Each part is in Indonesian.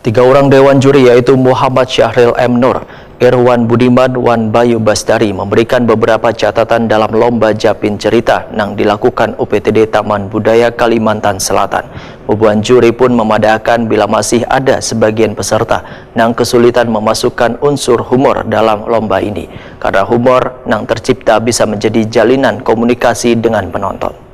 Tiga orang dewan juri yaitu Muhammad Syahril M. Nur, Irwan Budiman, Wan Bayu Bastari memberikan beberapa catatan dalam lomba Japin Cerita yang dilakukan UPTD Taman Budaya Kalimantan Selatan. Beberapa juri pun memadahkan bila masih ada sebagian peserta yang kesulitan memasukkan unsur humor dalam lomba ini, karena humor yang tercipta bisa menjadi jalinan komunikasi dengan penonton.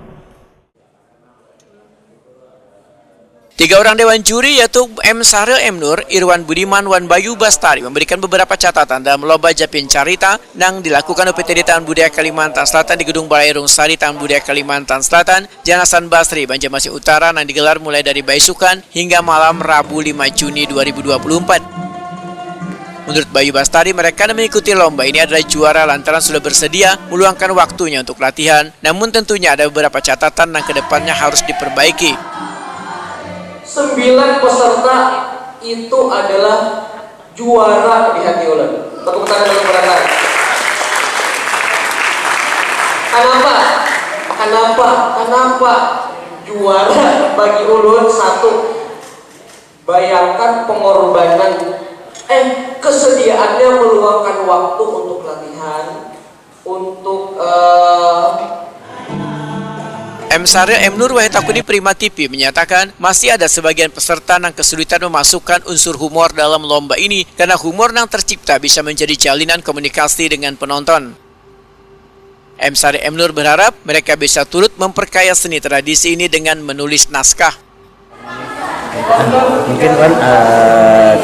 Tiga orang dewan juri yaitu M. Syahril M. Nur, Irwan Budiman, Wan Bayu Bastari memberikan beberapa catatan dalam lomba Japin Cerita yang dilakukan UPTD Taman Budaya Kalimantan Selatan di Gedung Balai Irung Sari Taman Budaya Kalimantan Selatan, Jalan Hasan Basri, Banjarmasin Utara yang digelar mulai dari besukan hingga malam Rabu 5 Juni 2024. Menurut Bayu Bastari, mereka yang mengikuti lomba ini adalah juara lantaran sudah bersedia meluangkan waktunya untuk latihan, namun tentunya ada beberapa catatan yang kedepannya harus diperbaiki. 9 peserta itu adalah juara di hati ulun. Tepuk tangan untuk mereka. Kenapa juara bagi ulun? Satu, bayangkan pengorbanan, kesediaannya meluangkan waktu untuk latihan, untuk M. Syahril M. Nur Wahitakuni Prima TV menyatakan masih ada sebagian peserta yang kesulitan memasukkan unsur humor dalam lomba ini karena humor yang tercipta bisa menjadi jalinan komunikasi dengan penonton. M. Syahril M. Nur berharap mereka bisa turut memperkaya seni tradisi ini dengan menulis naskah. Mungkin kan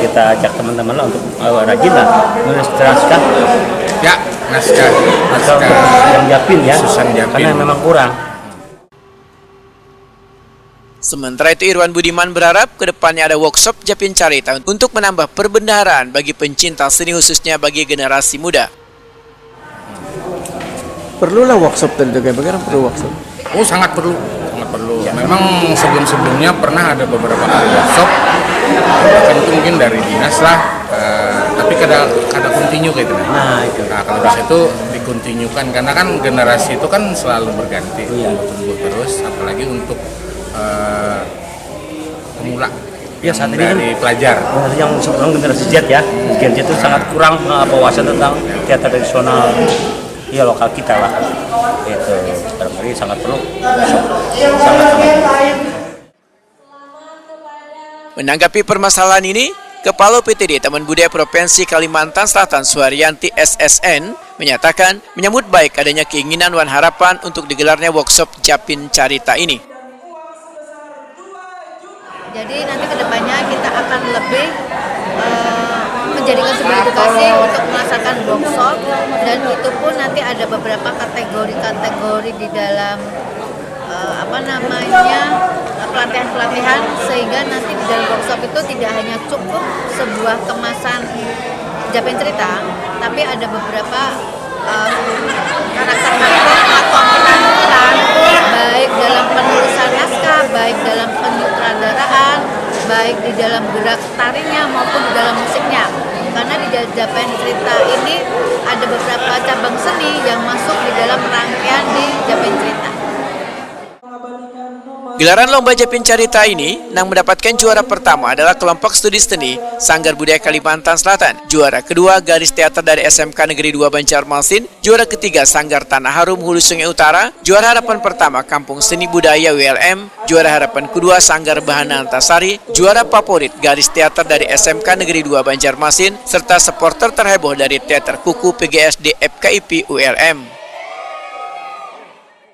kita ajak teman-teman lah untuk rajin lah menulis naskah. Ya, naskah. Atau yang Japin ya, Japin. karena memang kurang. Sementara itu Irwan Budiman berharap kedepannya ada workshop Japin Cerita untuk menambah perbendaharaan bagi pencinta seni khususnya bagi generasi muda. Perlulah workshop tentu, bagaimana perlu workshop? Oh, sangat perlu. Memang sebelum-sebelumnya pernah ada beberapa kali workshop, bahkan itu mungkin dari dinas lah, tapi kada continue kayak itu. Nah, kalau bisa itu dikontinyukan karena kan generasi itu kan selalu berganti, tumbuh terus, apalagi untuk pemula Ya, saat ini dari pelajar yang sebelum generasi Z ya, Gen Z itu sangat kurang wawasan tentang teater tradisional ya lokal kita lah. Itu barangkali sangat perlu. Menanggapi permasalahan ini, Kepala UPTD Taman Budaya Provinsi Kalimantan Selatan Suharyanti SSN menyatakan menyambut baik adanya keinginan dan harapan untuk digelarnya workshop Japin Cerita ini. Jadi nanti kedepannya kita akan lebih menjadikan sebuah edukasi untuk melaksanakan workshop, dan itu pun nanti ada beberapa kategori di dalam pelatihan-pelatihan, sehingga nanti di dalam workshop itu tidak hanya cukup sebuah kemasan Japin Cerita, tapi ada beberapa karakter-karakter atau penampilan baik dalam penulisan naskah, baik dalam penyutradaraan, baik di dalam gerak tarinya maupun di dalam musiknya. Karena di Japin Cerita ini ada beberapa cabang seni yang masuk di dalam rangkaian di Japin Cerita. Gelaran lomba Japin Cerita ini yang mendapatkan juara pertama adalah kelompok studi seni Sanggar Budaya Kalimantan Selatan, juara kedua Garis Teater dari SMK Negeri 2 Banjarmasin, juara ketiga Sanggar Tanah Harum Hulu Sungai Utara, juara harapan pertama Kampung Seni Budaya WLM, juara harapan kedua Sanggar Bahana Antasari, juara favorit Garis Teater dari SMK Negeri 2 Banjarmasin, serta supporter terheboh dari Teater Kuku PGSD FKIP ULM.